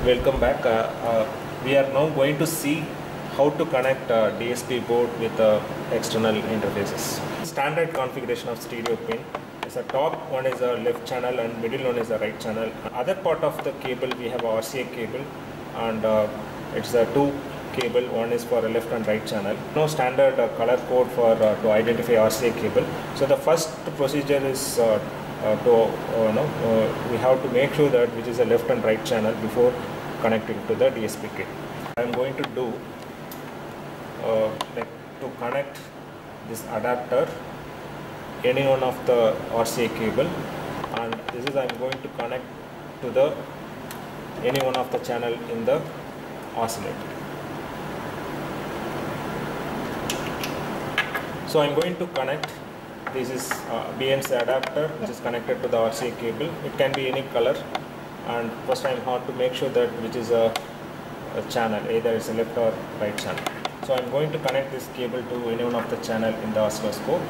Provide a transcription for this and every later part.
Welcome back. We are now going to see how to connect DSP board with external interfaces. Standard configuration of stereo pin is a top one is a left channel and middle one is a right channel. Other part of the cable we have a RCA cable and it's a two cable, one is for a left and right channel. No standard color code for to identify RCA cable. So the first procedure is we have to make sure that which is a left and right channel before connecting to the DSP kit. I am going to do to connect this adapter any one of the RCA cable, and this is I am going to connect to the any one of the channel in the oscillator. So I am going to connect. This is BNC adapter which is connected to the RCA cable. It can be any color, and first I have to make sure that which is a channel, either it's a left or right channel. So I am going to connect this cable to any one of the channel in the oscilloscope,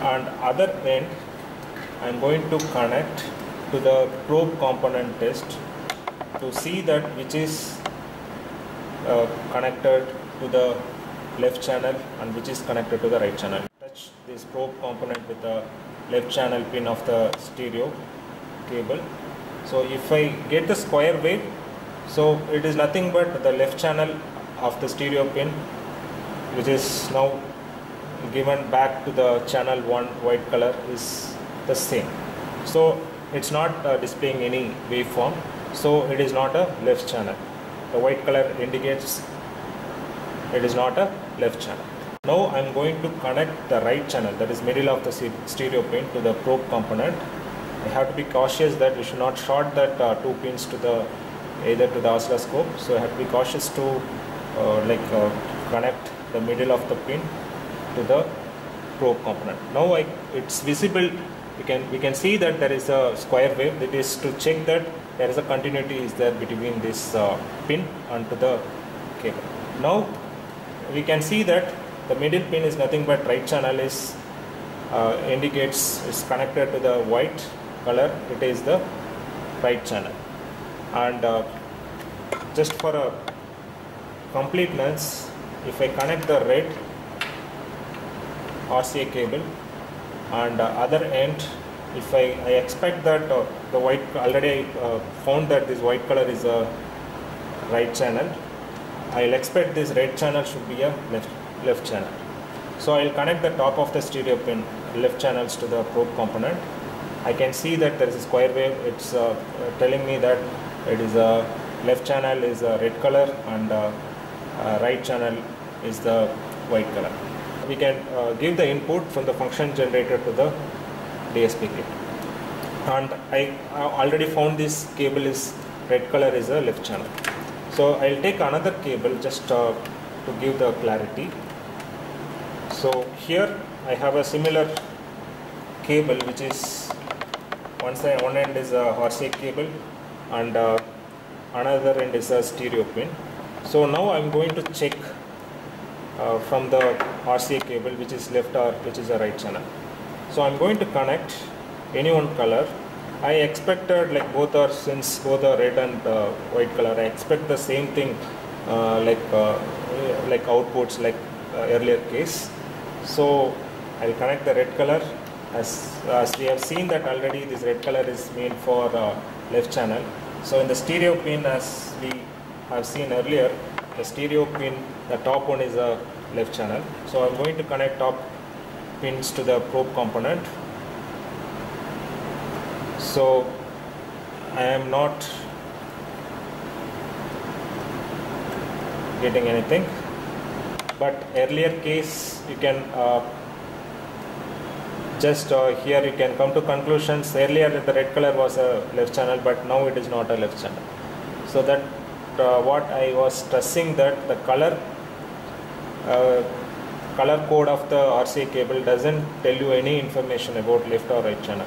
and other end I am going to connect to the probe component test to see that which is connected to the left channel and which is connected to the right channel. Touch this probe component with the left channel pin of the stereo cable. So if I get the square wave, so it is nothing but the left channel of the stereo pin which is now given back to the channel 1 white color is the same. So it's not displaying any waveform, so it is not a left channel. The white color indicates it is not a left channel. Now I am going to connect the right channel, that is middle of the stereo pin, to the probe component. I have to be cautious that we should not short that two pins to the either to the oscilloscope. So I have to be cautious to connect the middle of the pin to the probe component. Now it's visible. We can see that there is a square wave. That is to check that there is a continuity is there between this pin and to the cable. Now we can see that the middle pin is nothing but right channel is indicates is connected to the white color. It is the right channel, and just for a completeness, if I connect the red RCA cable and other end, if I expect that the white, already I found that this white color is a right channel, I'll expect this red channel should be a left channel. So I'll connect the top of the stereo pin left channels to the probe component. I can see that there is a square wave. It's telling me that it is a left channel is a red color and right channel is the white color. We can give the input from the function generator to the DSP kit, and I already found this cable is red color is a left channel. So I'll take another cable just to give the clarity. So here I have a similar cable which is one end is a RCA cable and another end is a stereo pin. So now I'm going to check from the RCA cable which is left or which is a right channel. So I'm going to connect any one color. I expected like both are, since both are red and white color, I expect the same thing like outputs like earlier case. So I'll connect the red color. As we have seen that already this red color is made for left channel. So in the stereo pin, as we have seen earlier, the stereo pin, the top one is a left channel. So I'm going to connect top pins to the probe component. So I am not getting anything, but earlier case you can just here you can come to conclusions. Earlier the red color was a left channel, but now it is not a left channel. So that what I was stressing, that the color code of the RCA cable doesn't tell you any information about left or right channel.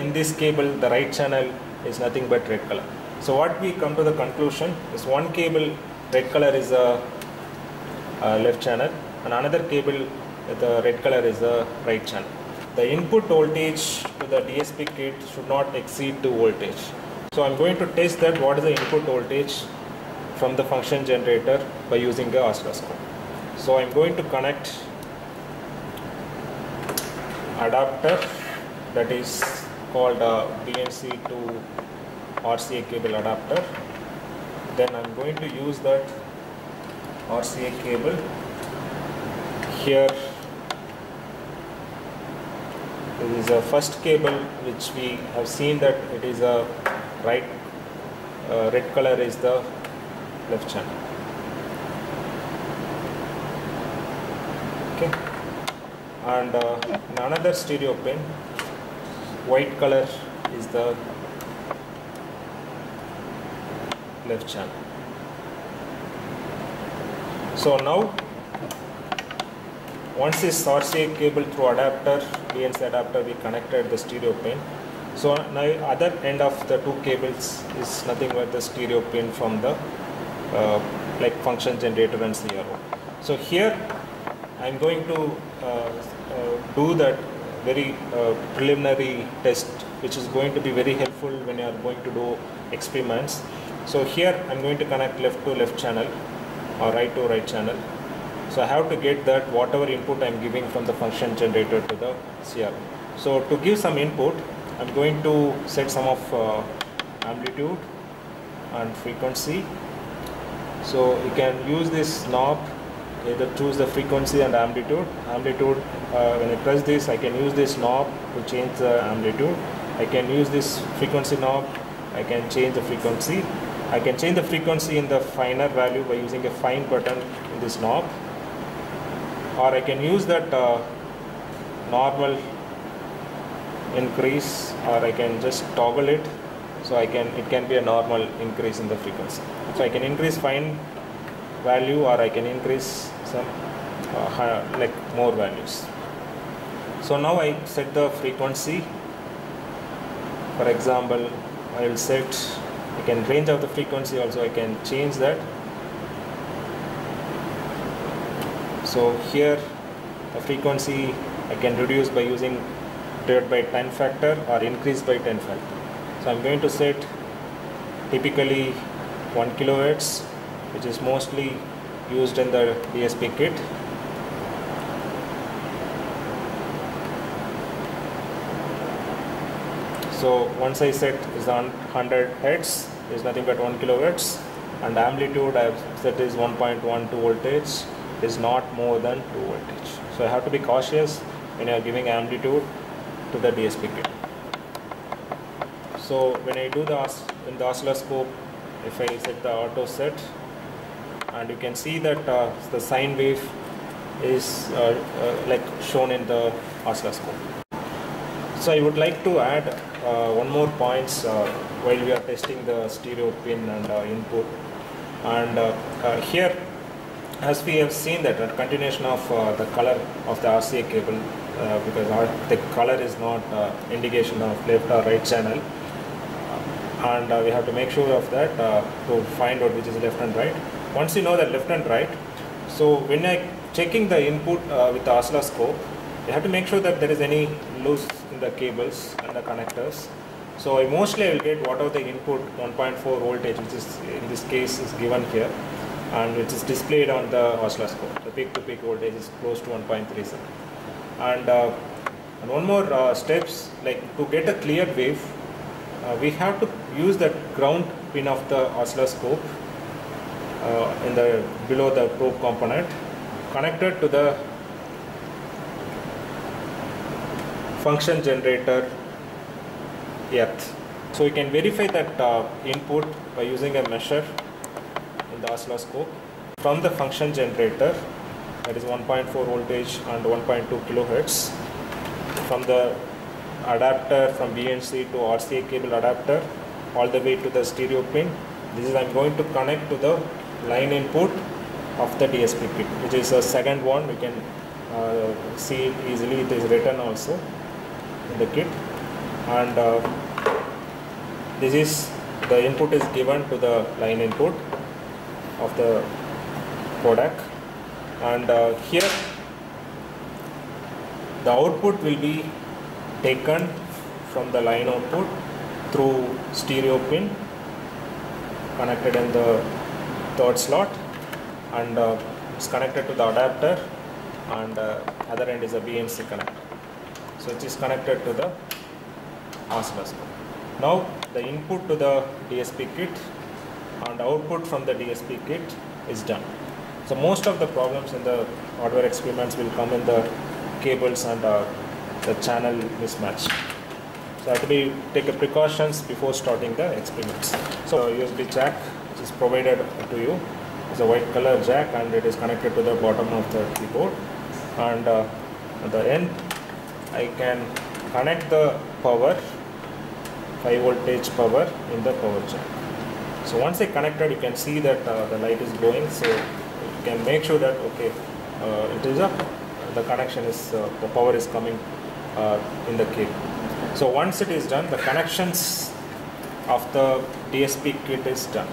In this cable, the right channel is nothing but red color. So what we come to the conclusion is one cable red color is a left channel and another cable the red color is a right channel. The input voltage to the DSP kit should not exceed 2 voltage. So I'm going to test that what is the input voltage from the function generator by using the oscilloscope. So I'm going to connect adapter that is called BNC to RCA cable adapter. Then I'm going to use that RCA cable here. This is a first cable which we have seen that it is a right, red color is the left channel. Okay, and in another stereo pin, white color is the left channel. So now, once this RCA cable through adapter, BNC adapter, we connected the stereo pin. So now other end of the two cables is nothing but the stereo pin from the like function generator and CRO. So here I am going to do that very preliminary test, which is going to be very helpful when you are going to do experiments. So here I am going to connect left to left channel or right to right channel. So I have to get that whatever input I am giving from the function generator to the CRO. So to give some input, I am going to set some of amplitude and frequency. So you can use this knob, either choose the frequency and amplitude. When I press this, I can use this knob to change the amplitude. I can use this frequency knob, I can change the frequency. I can change the frequency in the finer value by using a fine button in this knob, or I can use that normal increase, or I can just toggle it, so it can be a normal increase in the frequency. So I can increase fine value, or I can increase some like more values. So now I set the frequency. For example, I will set, I can range out the frequency also, I can change that. So here the frequency I can reduce by using divided by 10 factor or increase by 10 factor. So I'm going to set typically 1 kilohertz, which is mostly used in the DSP kit. So once I set is on 100 hertz, is nothing but 1 kilohertz, and amplitude I have set is 1.12 voltage, is not more than 2 voltage. So I have to be cautious when you are giving amplitude to the DSP kit. So when I do in the oscilloscope, if I set the auto set, and you can see that the sine wave is like shown in the oscilloscope. So I would like to add one more points while we are testing the stereo pin and input. And here, as we have seen that a continuation of the color of the RCA cable, because the color is not indication of left or right channel, and we have to make sure of that to find out which is left and right. Once you know that left and right, so when I checking the input with the oscilloscope, you have to make sure that there is any loose in the cables and the connectors. So I will get whatever the input 1.4 voltage, which is in this case is given here, and which is displayed on the oscilloscope. The peak to peak voltage is close to 1.37. And one more steps, like to get a clear wave, we have to use the ground pin of the oscilloscope in the below the probe component, connected to the function generator earth. So you can verify that input by using a measure in the oscilloscope from the function generator, that is 1.4 voltage and 1.2 kilohertz, from the adapter from BNC to RCA cable adapter all the way to the stereo pin. This is I am going to connect to the line input of the DSP kit, which is a second one. You can see it easily, it is written also in the kit. And this is the input is given to the line input of the codec, and here the output will be taken from the line output through stereo pin connected in the third slot, and it's connected to the adapter, and other end is a BNC connector. So it is connected to the oscilloscope. Now the input to the DSP kit and output from the DSP kit is done. So most of the problems in the hardware experiments will come in the cables and the channel mismatch. So I have to take a precautions before starting the experiments. So USB jack, which is provided to you, is a white color jack, and it is connected to the bottom of the keyboard. And at the end, I can connect the power, 5 voltage power in the power jack. So once I connected, you can see that the light is glowing. So you can make sure that okay, it is up. The connection is the power is coming in the cable. So once it is done, the connections of the DSP kit is done.